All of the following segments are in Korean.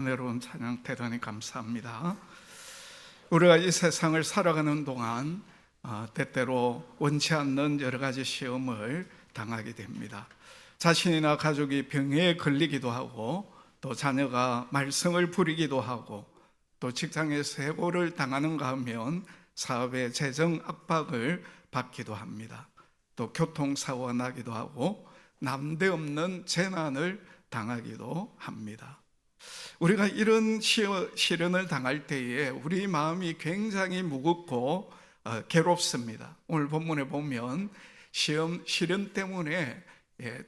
은혜로운 찬양 대단히 감사합니다. 우리가 이 세상을 살아가는 동안 때때로 원치 않는 여러 가지 시험을 당하게 됩니다. 자신이나 가족이 병에 걸리기도 하고, 또 자녀가 말썽을 부리기도 하고, 또 직장에서 해고를 당하는가 하면 사업의 재정 압박을 받기도 합니다. 또 교통사고가 나기도 하고 남대없는 재난을 당하기도 합니다. 우리가 이런 시련을 당할 때에 우리 마음이 굉장히 무겁고 괴롭습니다. 오늘 본문에 보면 시련 때문에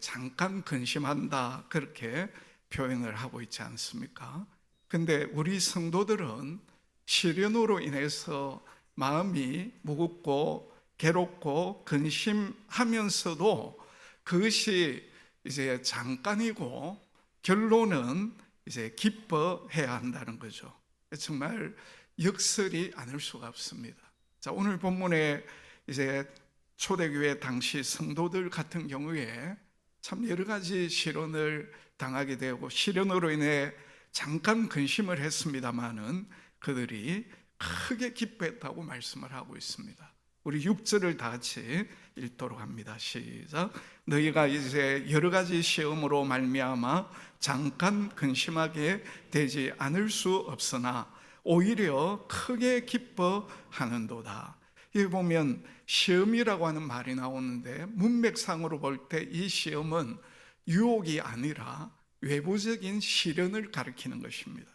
잠깐 근심한다, 그렇게 표현을 하고 있지 않습니까? 근데 우리 성도들은 시련으로 인해서 마음이 무겁고 괴롭고 근심하면서도 그것이 이제 잠깐이고 결론은 이제 기뻐해야 한다는 거죠. 정말 역설이 않을 수가 없습니다. 자, 오늘 본문에 이제 초대교회 당시 성도들 같은 경우에 참 여러 가지 시련을 당하게 되고, 시련으로 인해 잠깐 근심을 했습니다마는 그들이 크게 기뻐했다고 말씀을 하고 있습니다. 우리 6절을 다 같이 읽도록 합니다. 시작. 너희가 이제 여러 가지 시험으로 말미암아 잠깐 근심하게 되지 않을 수 없으나 오히려 크게 기뻐하는도다. 여기 보면 시험이라고 하는 말이 나오는데, 문맥상으로 볼 때 이 시험은 유혹이 아니라 외부적인 시련을 가리키는 것입니다.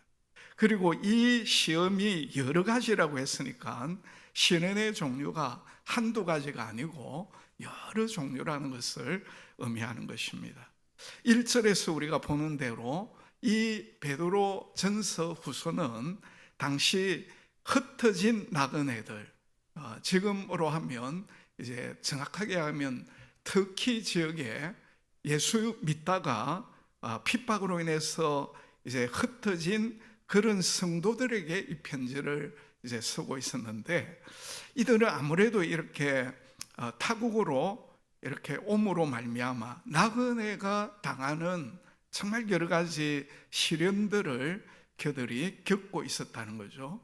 그리고 이 시험이 여러 가지라고 했으니까 시련의 종류가 한두 가지가 아니고 여러 종류라는 것을 의미하는 것입니다. 1절에서 우리가 보는 대로 이 베드로 전서 후서는 당시 흩어진 나그네들, 지금으로 하면 이제 정확하게 하면 터키 지역에 예수 믿다가 핍박으로 인해서 이제 흩어진 그런 성도들에게 이 편지를 이제 쓰고 있었는데, 이들은 아무래도 이렇게 타국으로 이렇게 옴으로 말미암아 나그네가 당하는 정말 여러 가지 시련들을 그들이 겪고 있었다는 거죠.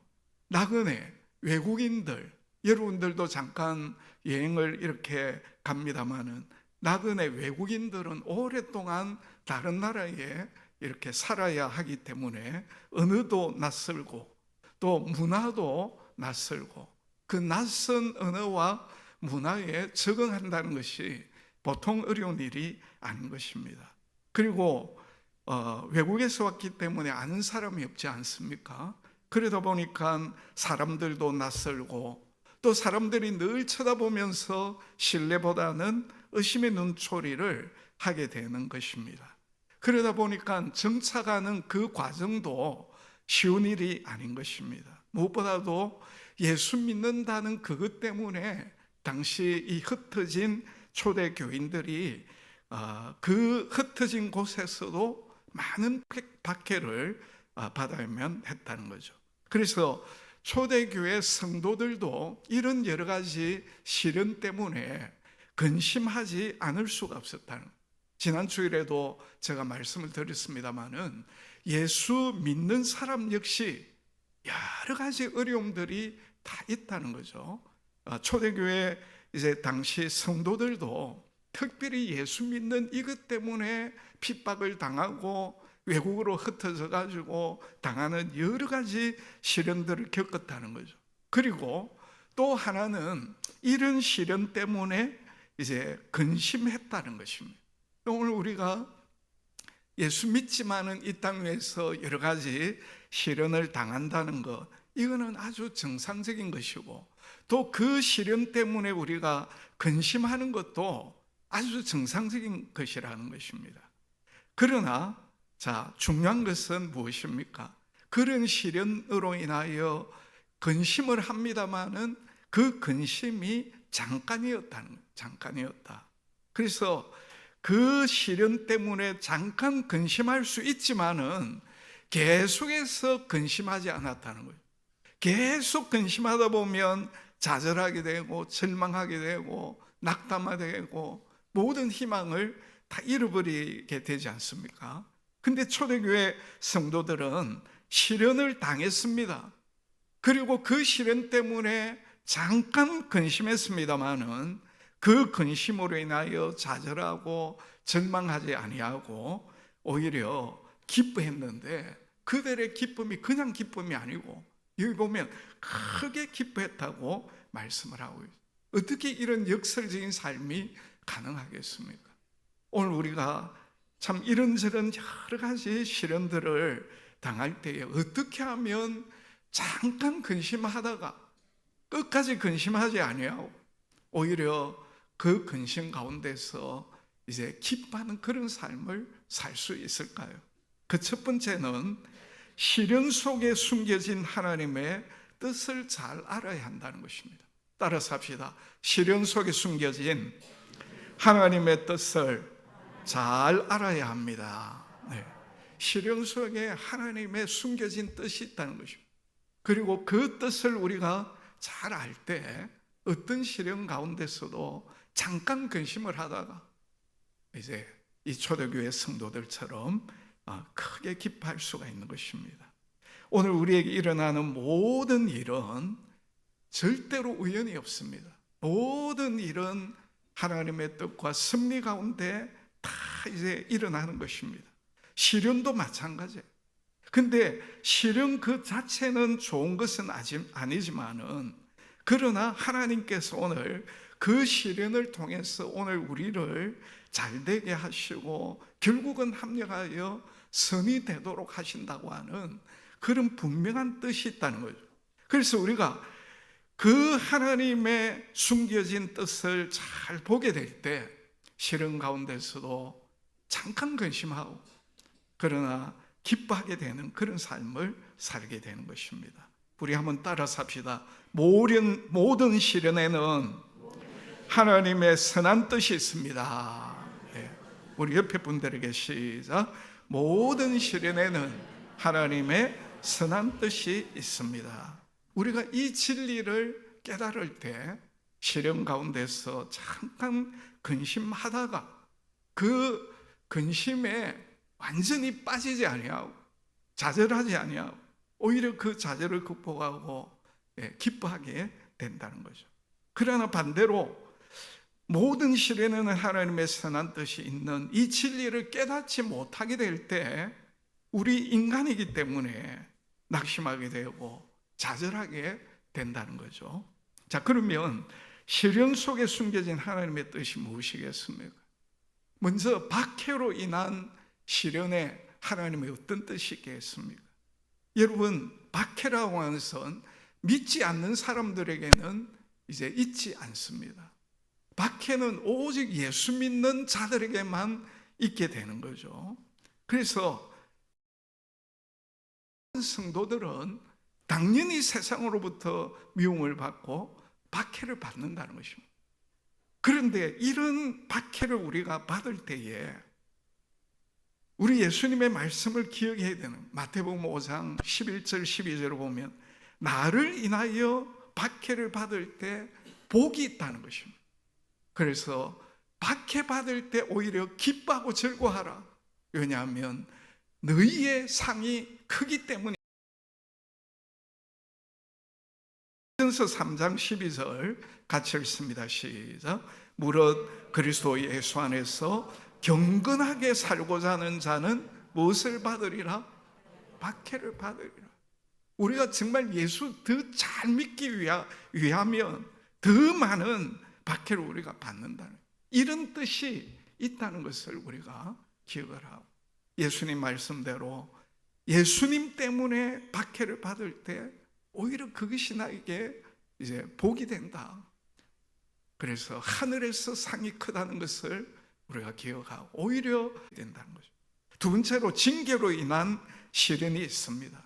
나그네, 외국인들, 여러분들도 잠깐 여행을 이렇게 갑니다마는 나그네 외국인들은 오랫동안 다른 나라에 이렇게 살아야 하기 때문에 언어도 낯설고 또 문화도 낯설고, 그 낯선 언어와 문화에 적응한다는 것이 보통 어려운 일이 아닌 것입니다. 그리고 외국에서 왔기 때문에 아는 사람이 없지 않습니까? 그러다 보니까 사람들도 낯설고, 또 사람들이 늘 쳐다보면서 신뢰보다는 의심의 눈초리를 하게 되는 것입니다. 그러다 보니까 정착하는 그 과정도 쉬운 일이 아닌 것입니다. 무엇보다도 예수 믿는다는 그것 때문에 당시 이 흩어진 초대 교인들이 그 흩어진 곳에서도 많은 박해를 받아야만 했다는 거죠. 그래서 초대교회 성도들도 이런 여러 가지 시련 때문에 근심하지 않을 수가 없었다는 거예요. 지난 주일에도 제가 말씀을 드렸습니다마는 예수 믿는 사람 역시 여러 가지 어려움들이 다 있다는 거죠. 초대교회 이제 당시 성도들도 특별히 예수 믿는 이것 때문에 핍박을 당하고 외국으로 흩어져 가지고 당하는 여러 가지 시련들을 겪었다는 거죠. 그리고 또 하나는 이런 시련 때문에 이제 근심했다는 것입니다. 오늘 우리가 예수 믿지만은 이 땅 위에서 여러 가지 시련을 당한다는 것, 이거는 아주 정상적인 것이고, 또 그 시련 때문에 우리가 근심하는 것도 아주 정상적인 것이라는 것입니다. 그러나 중요한 것은 무엇입니까? 그런 시련으로 인하여 근심을 합니다마는 그 근심이 잠깐이었다. 그래서 그 시련 때문에 잠깐 근심할 수 있지만은 계속해서 근심하지 않았다는 거예요. 계속 근심하다 보면 좌절하게 되고 절망하게 되고 낙담하게 되고 모든 희망을 다 잃어버리게 되지 않습니까? 근데 초대교회 성도들은 시련을 당했습니다. 그리고 그 시련 때문에 잠깐 근심했습니다마는 그 근심으로 인하여 좌절하고 절망하지 아니하고 오히려 기뻐했는데, 그들의 기쁨이 그냥 기쁨이 아니고 여기 보면 크게 기뻐했다고 말씀을 하고 있어요. 어떻게 이런 역설적인 삶이 가능하겠습니까? 오늘 우리가 참 이런저런 여러 가지 시련들을 당할 때에 어떻게 하면 잠깐 근심하다가 끝까지 근심하지 아니하고 오히려 그 근심 가운데서 이제 기뻐하는 그런 삶을 살 수 있을까요? 그 첫 번째는 시련 속에 숨겨진 하나님의 뜻을 잘 알아야 한다는 것입니다. 따라서 합시다. 시련 속에 숨겨진 하나님의 뜻을 잘 알아야 합니다. 네. 시련 속에 하나님의 숨겨진 뜻이 있다는 것입니다. 그리고 그 뜻을 우리가 잘 알 때 어떤 시련 가운데서도 잠깐 근심을 하다가 이제 이 초대교회 성도들처럼 크게 기뻐할 수가 있는 것입니다. 오늘 우리에게 일어나는 모든 일은 절대로 우연이 없습니다. 모든 일은 하나님의 뜻과 섭리 가운데 다 이제 일어나는 것입니다. 시련도 마찬가지예요. 근데 시련 그 자체는 좋은 것은 아니지만은, 그러나 하나님께서 오늘 그 시련을 통해서 오늘 우리를 잘되게 하시고 결국은 합력하여 선이 되도록 하신다고 하는 그런 분명한 뜻이 있다는 거죠. 그래서 우리가 그 하나님의 숨겨진 뜻을 잘 보게 될 때 시련 가운데서도 잠깐 근심하고 그러나 기뻐하게 되는 그런 삶을 살게 되는 것입니다. 우리 한번 따라서 합시다. 모든 시련에는 하나님의 선한 뜻이 있습니다. 네. 우리 옆에 분들에게 시작. 모든 시련에는 하나님의 선한 뜻이 있습니다. 우리가 이 진리를 깨달을 때 시련 가운데서 잠깐 근심하다가 그 근심에 완전히 빠지지 아니하고 좌절하지 아니하고 오히려 그 좌절을 극복하고 기뻐하게 된다는 거죠. 그러나 반대로 모든 시련에는 하나님의 선한 뜻이 있는 이 진리를 깨닫지 못하게 될 때 우리 인간이기 때문에 낙심하게 되고 좌절하게 된다는 거죠. 자, 그러면 시련 속에 숨겨진 하나님의 뜻이 무엇이겠습니까? 먼저 박해로 인한 시련에 하나님의 어떤 뜻이 있겠습니까? 여러분, 박해라고 하는 것은 믿지 않는 사람들에게는 이제 있지 않습니다. 박해는 오직 예수 믿는 자들에게만 있게 되는 거죠. 그래서 성도들은 당연히 세상으로부터 미움을 받고 박해를 받는다는 것입니다. 그런데 이런 박해를 우리가 받을 때에 우리 예수님의 말씀을 기억해야 되는, 마태복음 5장 11절 12절을 보면 나를 인하여 박해를 받을 때 복이 있다는 것입니다. 그래서 박해 받을 때 오히려 기뻐하고 즐거워하라. 왜냐하면 너희의 상이 크기 때문에. 에베소서 3장 12절 같이 읽습니다. 시작. 무릇 그리스도 예수 안에서 경건하게 살고자 하는 자는 무엇을 받으리라? 박해를 받으리라. 우리가 정말 예수 더 잘 믿기 위하면 더 많은 박해를 우리가 받는다는 이런 뜻이 있다는 것을 우리가 기억을 하고, 예수님 말씀대로 예수님 때문에 박해를 받을 때 오히려 그것이 나에게 이제 복이 된다. 그래서 하늘에서 상이 크다는 것을 우리가 기억하고 오히려 된다는 거죠. 두 번째로 징계로 인한 시련이 있습니다.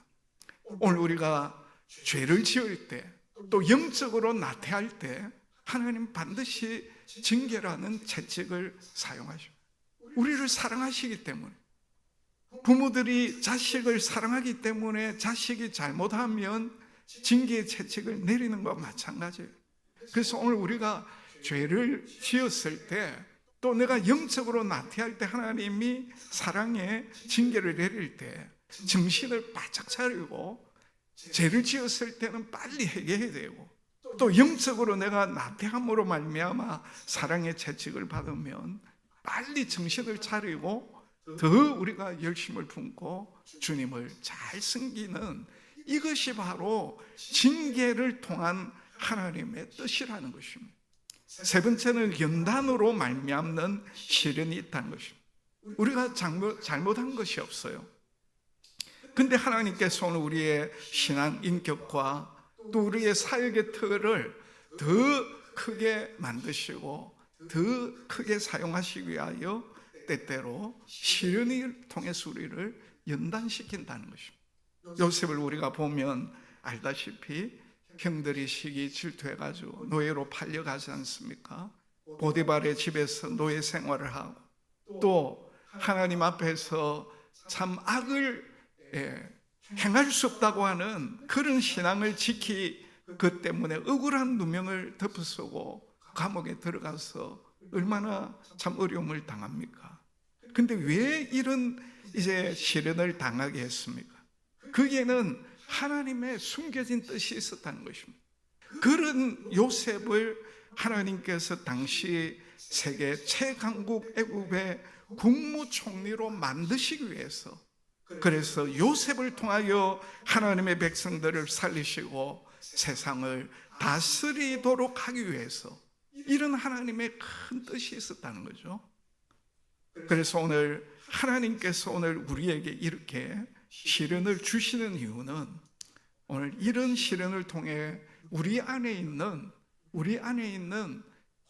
오늘 우리가 죄를 지을 때 또 영적으로 나태할 때 하나님 반드시 징계라는 채찍을 사용하죠. 우리를 사랑하시기 때문에, 부모들이 자식을 사랑하기 때문에 자식이 잘못하면 징계의 채찍을 내리는 것과 마찬가지예요. 그래서 오늘 우리가 죄를 지었을 때 또 내가 영적으로 나태할 때 하나님이 사랑의 징계를 내릴 때 정신을 바짝 차리고, 죄를 지었을 때는 빨리 해결해야 되고, 또 영적으로 내가 나태함으로 말미암아 사랑의 채찍을 받으면 빨리 정신을 차리고 더 우리가 열심을 품고 주님을 잘 섬기는, 이것이 바로 징계를 통한 하나님의 뜻이라는 것입니다. 세 번째는 연단으로 말미암는 시련이 있다는 것입니다. 우리가 잘못한 것이 없어요. 근데 하나님께서 오늘 우리의 신앙 인격과 또 우리의 사역의 틀을 더 크게 만드시고 더 크게 사용하시기 위하여 때때로 시련을 통해서 우리를 연단시킨다는 것입니다. 요셉을 우리가 보면 알다시피 형들이 시기 질투해가지고 노예로 팔려가지 않습니까? 보디발의 집에서 노예 생활을 하고, 또 하나님 앞에서 참 악을 행할 수 없다고 하는 그런 신앙을 지키, 그 때문에 억울한 누명을 덮어쓰고 감옥에 들어가서 얼마나 참 어려움을 당합니까? 근데 왜 이런 이제 시련을 당하게 했습니까? 거기에는 하나님의 숨겨진 뜻이 있었다는 것입니다. 그런 요셉을 하나님께서 당시 세계 최강국 애굽의 국무총리로 만드시기 위해서, 그래서 요셉을 통하여 하나님의 백성들을 살리시고 세상을 다스리도록 하기 위해서 이런 하나님의 큰 뜻이 있었다는 거죠. 그래서 오늘 하나님께서 오늘 우리에게 이렇게 시련을 주시는 이유는, 오늘 이런 시련을 통해 우리 안에 있는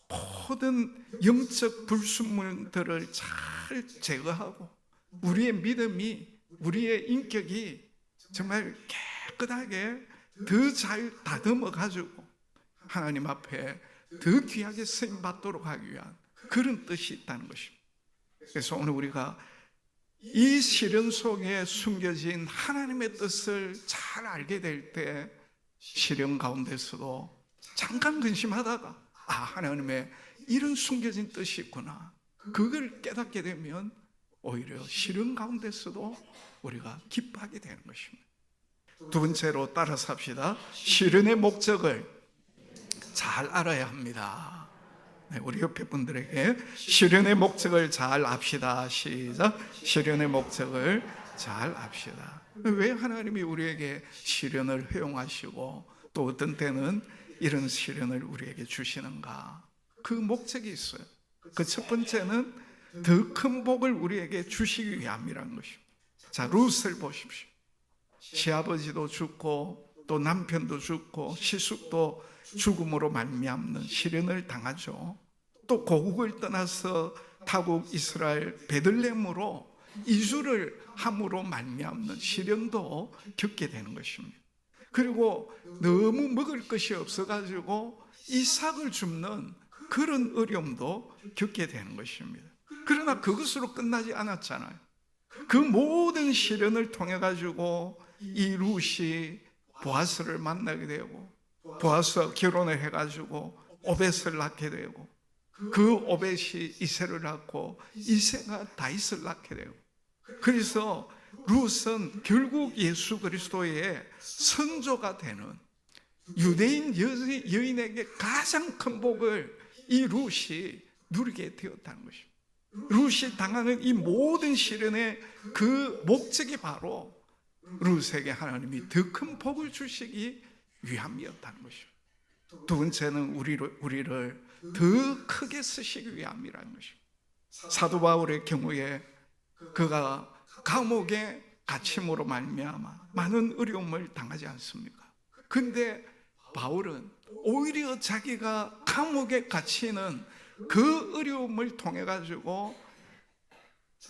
모든 영적 불순물들을 잘 제거하고 우리의 믿음이, 우리의 인격이 정말 깨끗하게 더 잘 다듬어 가지고 하나님 앞에 더 귀하게 쓰임 받도록 하기 위한 그런 뜻이 있다는 것입니다. 그래서 오늘 우리가 이 시련 속에 숨겨진 하나님의 뜻을 잘 알게 될 때, 시련 가운데서도 잠깐 근심하다가 하나님의 이런 숨겨진 뜻이 있구나, 그걸 깨닫게 되면 오히려 시련 가운데서도 우리가 기뻐하게 되는 것입니다. 두 번째로 따라서 합시다. 시련의 목적을 잘 알아야 합니다. 네, 우리 옆에 분들에게 시련의 목적을 잘 압시다. 시작. 시련의 목적을 잘 압시다. 왜 하나님이 우리에게 시련을 허용하시고 또 어떤 때는 이런 시련을 우리에게 주시는가? 그 목적이 있어요. 그 첫 번째는 더 큰 복을 우리에게 주시기 위함이라는 것입니다. 자, 룻을 보십시오. 시아버지도 죽고 또 남편도 죽고 시숙도 죽음으로 말미암는 시련을 당하죠. 또 고국을 떠나서 타국 이스라엘 베들레헴으로 이주를 함으로 말미암는 시련도 겪게 되는 것입니다. 그리고 너무 먹을 것이 없어가지고 이삭을 줍는 그런 어려움도 겪게 되는 것입니다. 그러나 그것으로 끝나지 않았잖아요. 그 모든 시련을 통해 가지고 이 룻이 보아스를 만나게 되고, 보아스와 결혼을 해가지고 오벳을 낳게 되고, 그 오벳이 이새를 낳고 이새가 다윗을 낳게 되고, 그래서 룻은 결국 예수 그리스도의 선조가 되는 유대인 여인에게 가장 큰 복을 이 룻이 누리게 되었다는 것입니다. 룻이 당하는 이 모든 시련의 그 목적이 바로 룻에게 하나님이 더 큰 복을 주시기 위함이었다는 것입니다. 두 번째는 우리를 더 크게 쓰시기 위함이라는 것입니다. 사도 바울의 경우에 그가 감옥에 갇힘으로 말미암아 많은 어려움을 당하지 않습니까? 근데 바울은 오히려 자기가 감옥에 갇히는 그 어려움을 통해 가지고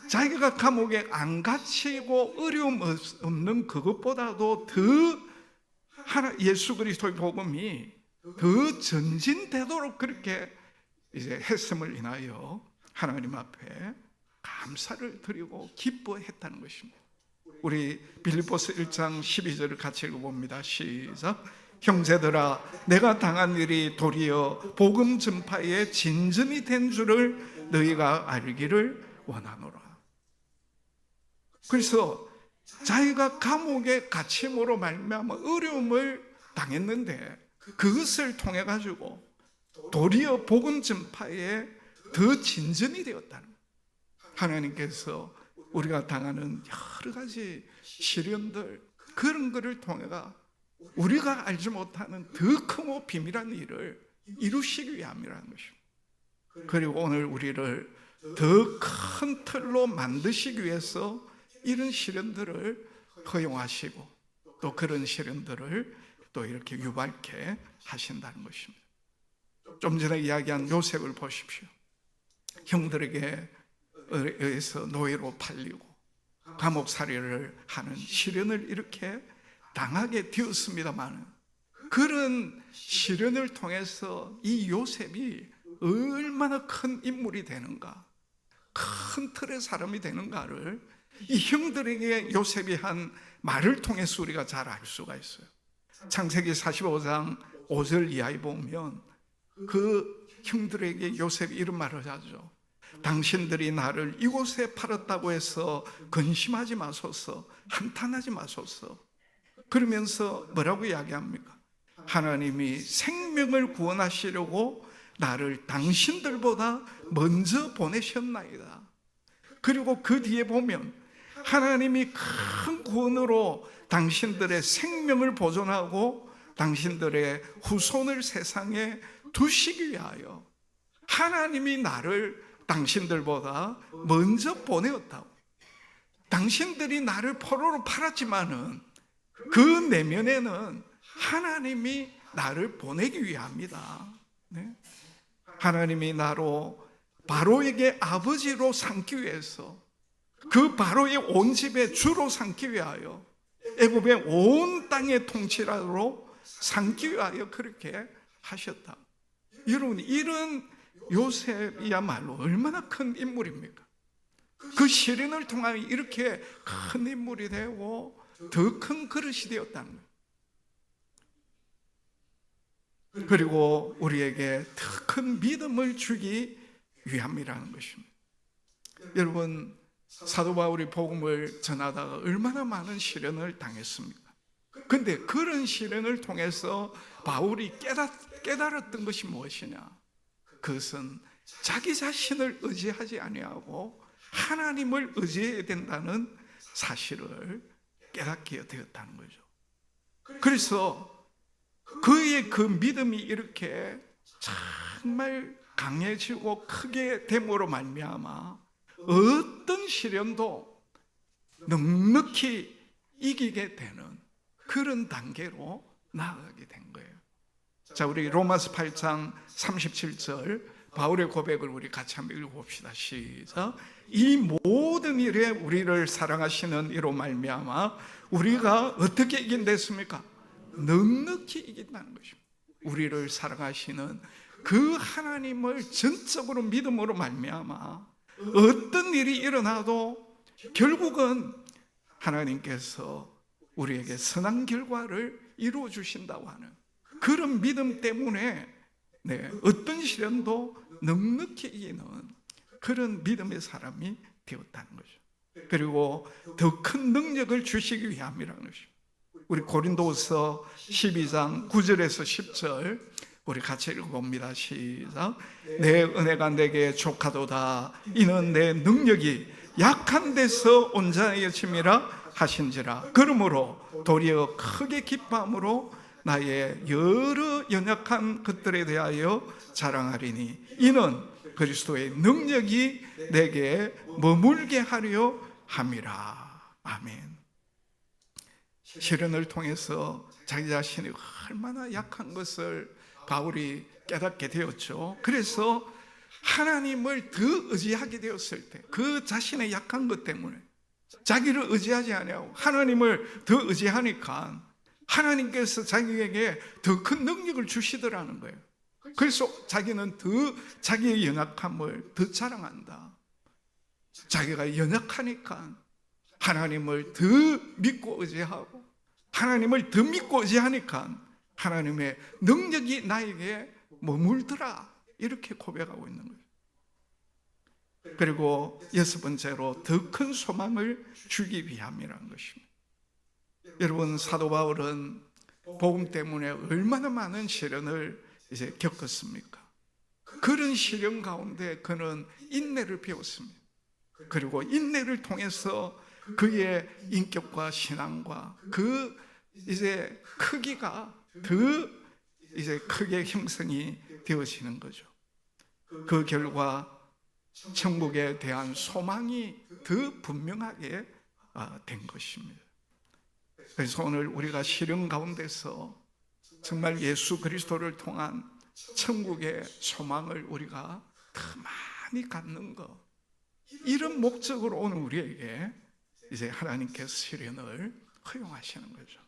자기가 감옥에 안 갇히고 어려움 없는 그것보다도 더 예수 그리스도의 복음이 더 전진되도록 그렇게 이제 했음을 인하여 하나님 앞에 감사를 드리고 기뻐했다는 것입니다. 우리 빌립보서 1장 12절을 같이 읽어봅니다. 시작. 형제들아, 내가 당한 일이 도리어 복음 전파의 진전이 된 줄을 너희가 알기를 원하노라. 그래서 자기가 감옥에 갇힘으로 말미암아 어려움을 당했는데 그것을 통해 가지고 도리어 복음 전파에 더 진전이 되었다는 거예요. 하나님께서 우리가 당하는 여러 가지 시련들, 그런 것을 통해가 우리가 알지 못하는 더 크고 비밀한 일을 이루시기 위함이라는 것입니다. 그리고 오늘 우리를 더 큰 틀로 만드시기 위해서 이런 시련들을 허용하시고 또 그런 시련들을 또 이렇게 유발케 하신다는 것입니다. 좀 전에 이야기한 요셉을 보십시오. 형들에게 의해서 노예로 팔리고 감옥살이를 하는 시련을 이렇게 당하게 되었습니다만 그런 시련을 통해서 이 요셉이 얼마나 큰 인물이 되는가, 큰 틀의 사람이 되는가를 이 형들에게 요셉이 한 말을 통해서 우리가 잘 알 수가 있어요. 창세기 45장 5절 이하에 보면 그 형들에게 요셉이 이런 말을 하죠. 당신들이 나를 이곳에 팔았다고 해서 근심하지 마소서, 한탄하지 마소서. 그러면서 뭐라고 이야기합니까? 하나님이 생명을 구원하시려고 나를 당신들보다 먼저 보내셨나이다. 그리고 그 뒤에 보면 하나님이 큰 구원으로 당신들의 생명을 보존하고 당신들의 후손을 세상에 두시기 위하여 하나님이 나를 당신들보다 먼저 보내었다고. 당신들이 나를 포로로 팔았지만은 그 내면에는 하나님이 나를 보내기 위함이다. 네? 하나님이 나로 바로에게 아버지로 삼기 위해서 그 바로의 온 집의 주로 삼기 위하여 애굽의 온 땅의 통치자로 삼기 위하여 그렇게 하셨다. 여러분, 이런 요셉이야말로 얼마나 큰 인물입니까? 그 시련을 통하여 이렇게 큰 인물이 되고 더 큰 그릇이 되었다는 거예요. 그리고 우리에게 더 큰 믿음을 주기 위함이라는 것입니다. 여러분, 사도 바울이 복음을 전하다가 얼마나 많은 시련을 당했습니까? 그런데 그런 시련을 통해서 바울이 깨달았던 것이 무엇이냐? 그것은 자기 자신을 의지하지 아니하고 하나님을 의지해야 된다는 사실을 깨닫게 되었다는 거죠. 그래서 그의 그 믿음이 이렇게 정말 강해지고 크게 됨으로 말미암아 어떤 시련도 넉넉히 이기게 되는 그런 단계로 나아가게 된 거예요. 자, 우리 로마서 8장 37절 바울의 고백을 우리 같이 한번 읽어봅시다. 시작. 이 모든 일에 우리를 사랑하시는 이로 말미암아 우리가 어떻게 이긴댔습니까? 넉넉히 이긴다는 것입니다. 우리를 사랑하시는 그 하나님을 전적으로 믿음으로 말미암아 어떤 일이 일어나도 결국은 하나님께서 우리에게 선한 결과를 이루어 주신다고 하는 그런 믿음 때문에 어떤 시련도 넉넉히 이기는 그런 믿음의 사람이 되었다는 거죠. 그리고 더 큰 능력을 주시기 위함이라는 것입니다. 우리 고린도서 12장 9절에서 10절 우리 같이 읽어봅니다. 시작. 내 은혜가 내게 족하도다. 이는 내 능력이 약한 데서 온전해짐이라 하신지라. 그러므로 도리어 크게 기뻐함으로 나의 여러 연약한 것들에 대하여 자랑하리니 이는 그리스도의 능력이 내게 머물게 하려 함이라. 아멘. 시련을 통해서 자기 자신이 얼마나 약한 것을 바울이 깨닫게 되었죠. 그래서 하나님을 더 의지하게 되었을 때 그 자신의 약한 것 때문에 자기를 의지하지 않고 하나님을 더 의지하니까 하나님께서 자기에게 더 큰 능력을 주시더라는 거예요. 그래서 자기는 더 자기의 연약함을 더 자랑한다. 자기가 연약하니까 하나님을 더 믿고 의지하고 하나님을 더 믿고 의지하니까 하나님의 능력이 나에게 머물더라. 이렇게 고백하고 있는 거예요. 그리고 여섯 번째로 더 큰 소망을 주기 위함이라는 것입니다. 여러분, 사도 바울은 복음 때문에 얼마나 많은 시련을 이제 겪었습니까? 그런 시련 가운데 그는 인내를 배웠습니다. 그리고 인내를 통해서 그의 인격과 신앙과 그 이제 크기가 더 이제 크게 형성이 되어지는 거죠. 그 결과 천국에 대한 소망이 더 분명하게 된 것입니다. 그래서 오늘 우리가 시련 가운데서 정말 예수 그리스도를 통한 천국의 소망을 우리가 더 많이 갖는 것, 이런 목적으로 오늘 우리에게 이제 하나님께서 시련을 허용하시는 거죠.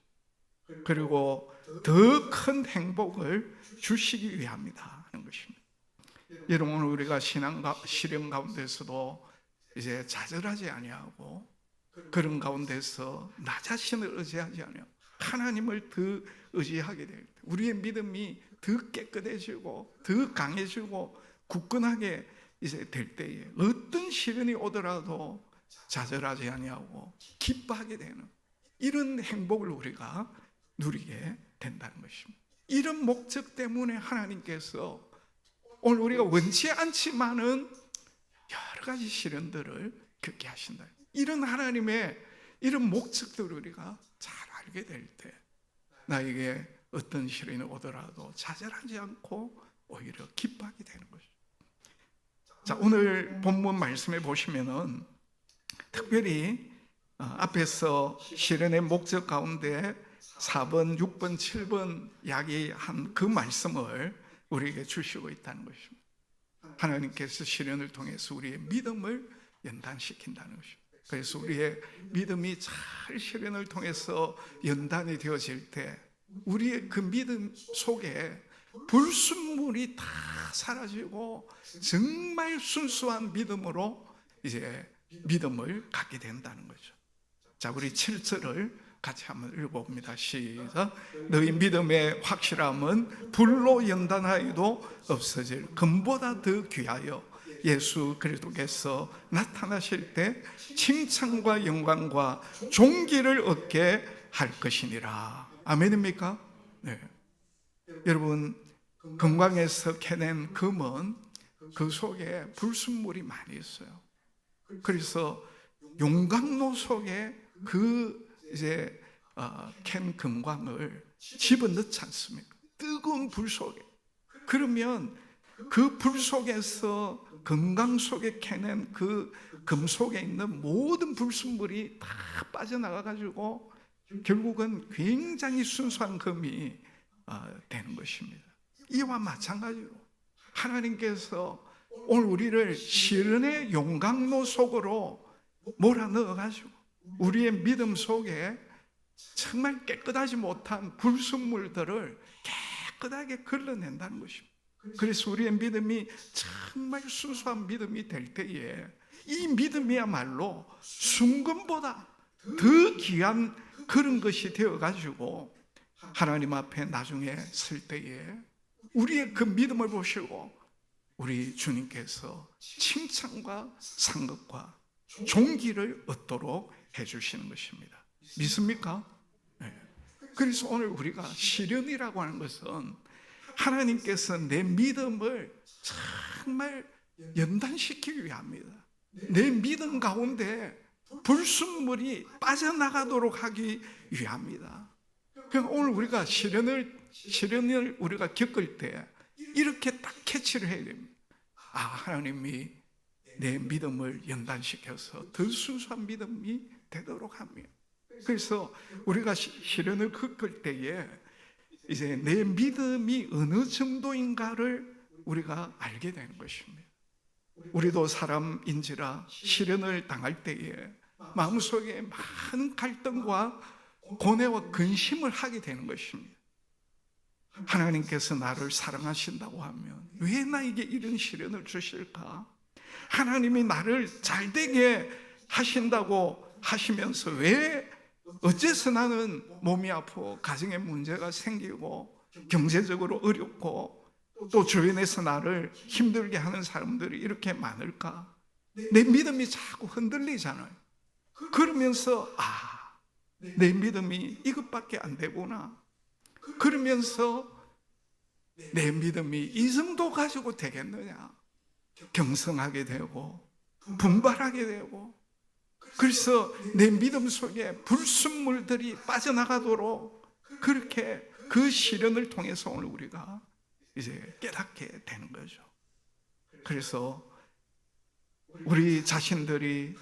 그리고 더 큰 행복을 주시기 위함이다 하는 것입니다. 여러분, 오늘 우리가 시련 가운데서도 이제 좌절하지 아니하고 그런 가운데서 나 자신을 의지하지 아니하고 하나님을 더 의지하게 될 때, 우리의 믿음이 더 깨끗해지고 더 강해지고 굳건하게 이제 될 때에 어떤 시련이 오더라도 좌절하지 아니하고 기뻐하게 되는 이런 행복을 우리가 누리게 된다는 것입니다. 이런 목적 때문에 하나님께서 오늘 우리가 원치 않지만은 여러 가지 시련들을 겪게 하신다. 이런 하나님의 이런 목적들을 우리가 잘 알게 될 때 나에게 어떤 시련이 오더라도 좌절하지 않고 오히려 기뻐하게 되는 것이죠. 자, 오늘 본문 말씀에 보시면은 특별히 앞에서 시련의 목적 가운데 4번, 6번, 7번 이야기한 그 말씀을 우리에게 주시고 있다는 것입니다. 하나님께서 시련을 통해서 우리의 믿음을 연단시킨다는 것입니다. 그래서 우리의 믿음이 잘 시련을 통해서 연단이 되어질 때 우리의 그 믿음 속에 불순물이 다 사라지고 정말 순수한 믿음으로 이제 믿음을 갖게 된다는 거죠. 자, 우리 7절을 같이 한번 읽어봅니다. 시작. 너희 믿음의 확실함은 불로 연단하여도 없어질 금보다 더 귀하여 예수 그리스도께서 나타나실 때 칭찬과 영광과 존귀를 얻게 할 것이니라. 아멘입니까? 네. 여러분, 금광에서 캐낸 금은 그 속에 불순물이 많이 있어요. 그래서 용광로 속에 그 이제 캔 금광을 집어넣지 않습니까? 뜨거운 불 속에. 그러면 그 불 속에서 금강 속에 캐낸 그 금 속에 있는 모든 불순물이 다 빠져나가 가지고 결국은 굉장히 순수한 금이 되는 것입니다. 이와 마찬가지로 하나님께서 오늘 우리를 시련의 용광로 속으로 몰아넣어 가지고 우리의 믿음 속에 정말 깨끗하지 못한 불순물들을 깨끗하게 걸러낸다는 것입니다. 그래서 우리의 믿음이 정말 순수한 믿음이 될 때에 이 믿음이야말로 순금보다 더 귀한 그런 것이 되어가지고 하나님 앞에 나중에 설 때에 우리의 그 믿음을 보시고 우리 주님께서 칭찬과 상급과 존귀를 얻도록 해주시는 것입니다. 믿습니까? 네. 그래서 오늘 우리가 시련이라고 하는 것은 하나님께서 내 믿음을 정말 연단시키기 위함입니다. 내 믿음 가운데 불순물이 빠져나가도록 하기 위함입니다. 그러니까 오늘 우리가 시련을 우리가 겪을 때 이렇게 딱 캐치를 해야 됩니다. 아, 하나님이 내 믿음을 연단시켜서 더 순수한 믿음이 되도록 합니다. 그래서 우리가 시련을 겪을 때에 이제 내 믿음이 어느 정도인가를 우리가 알게 되는 것입니다. 우리도 사람인지라 시련을 당할 때에 마음속에 많은 갈등과 고뇌와 근심을 하게 되는 것입니다. 하나님께서 나를 사랑하신다고 하면 왜 나에게 이런 시련을 주실까? 하나님이 나를 잘되게 하신다고 하시면서 왜 어째서 나는 몸이 아프고 가정에 문제가 생기고 경제적으로 어렵고 또 주변에서 나를 힘들게 하는 사람들이 이렇게 많을까? 내 믿음이 자꾸 흔들리잖아요. 그러면서 내 믿음이 이것밖에 안 되구나. 그러면서 내 믿음이 이 정도 가지고 되겠느냐. 경성하게 되고 분발하게 되고, 그래서 내 믿음 속에 불순물들이 빠져나가도록 그렇게 그 시련을 통해서 오늘 우리가 이제 깨닫게 되는 거죠. 그래서 우리 자신들이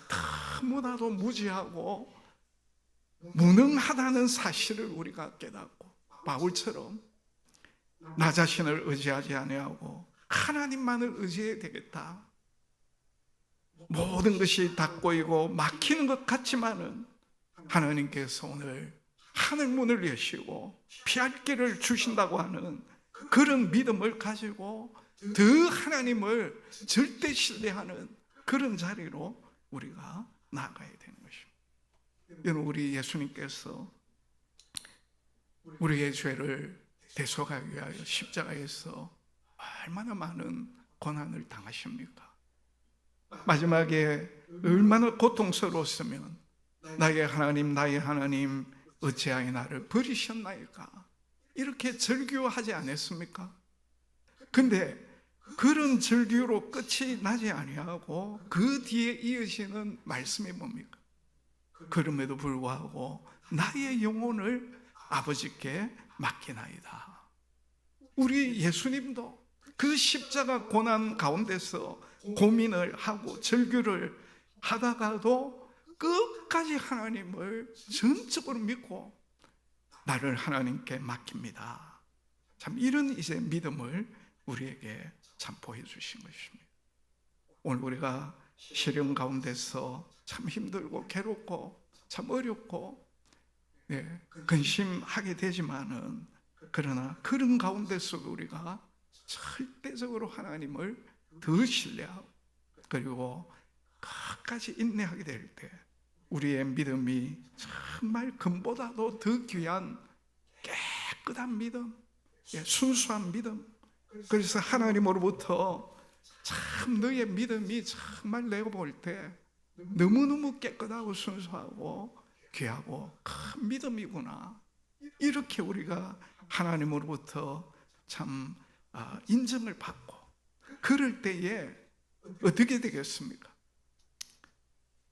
너무나도 무지하고 무능하다는 사실을 우리가 깨닫고, 바울처럼 나 자신을 의지하지 아니하고 하나님만을 의지해야 되겠다. 모든 것이 다 꼬이고 막히는 것 같지만은 하나님께서 오늘 하늘 문을 여시고 피할 길을 주신다고 하는 그런 믿음을 가지고 더 하나님을 절대 신뢰하는 그런 자리로 우리가 나아가야 되는 것입니다. 여러분, 우리 예수님께서 우리의 죄를 대속하기 위하여 십자가에서 얼마나 많은 고난을 당하십니까? 마지막에 얼마나 고통스러웠으면 나의 하나님 어찌하여 나를 버리셨나이까, 이렇게 절규하지 않았습니까? 근데 그런 절규로 끝이 나지 아니하고 그 뒤에 이어지는 말씀이 뭡니까? 그럼에도 불구하고 나의 영혼을 아버지께 맡기나이다. 우리 예수님도 그 십자가 고난 가운데서 고민을 하고 절규를 하다가도 끝까지 하나님을 전적으로 믿고 나를 하나님께 맡깁니다. 참 이런 이제 믿음을 우리에게 참 보여주신 것입니다. 오늘 우리가 시련 가운데서 참 힘들고 괴롭고 참 어렵고 근심하게 되지만은, 그러나 그런 가운데서 우리가 절대적으로 하나님을 더 신뢰하고 그리고 끝까지 인내하게 될 때 우리의 믿음이 정말 금보다도 더 귀한 깨끗한 믿음, 순수한 믿음, 그래서 하나님으로부터 참 너의 믿음이 정말 내가 볼 때 너무너무 깨끗하고 순수하고 귀하고 큰 믿음이구나, 이렇게 우리가 하나님으로부터 참 인정을 받고, 그럴 때에 어떻게 되겠습니까?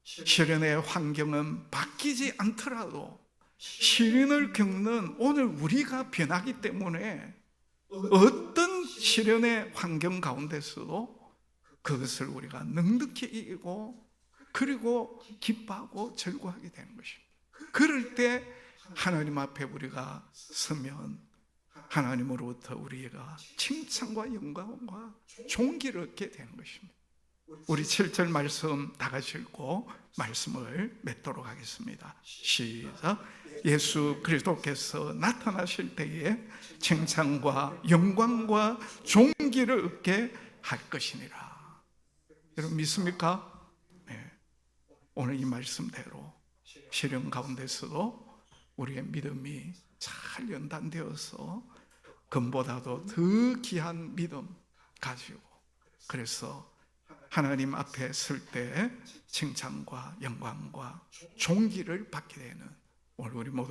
시련의 환경은 바뀌지 않더라도 시련을 겪는 오늘 우리가 변하기 때문에 어떤 시련의 환경 가운데서도 그것을 우리가 넉넉히 이기고 그리고 기뻐하고 즐거워하게 되는 것입니다. 그럴 때 하나님 앞에 우리가 서면 하나님으로부터 우리가 칭찬과 영광과 존귀를 얻게 되는 것입니다. 우리 7절 말씀 다 같이 읽고 말씀을 맺도록 하겠습니다. 시작. 예수 그리스도께서 나타나실 때에 칭찬과 영광과 존귀를 얻게 할 것이니라. 여러분 믿습니까? 네. 오늘 이 말씀대로 시련 가운데서도 우리의 믿음이 잘 연단되어서 금보다도 더 귀한 믿음 가지고, 그래서 하나님 앞에 설 때 칭찬과 영광과 존귀를 받게 되는 오늘 우리 모두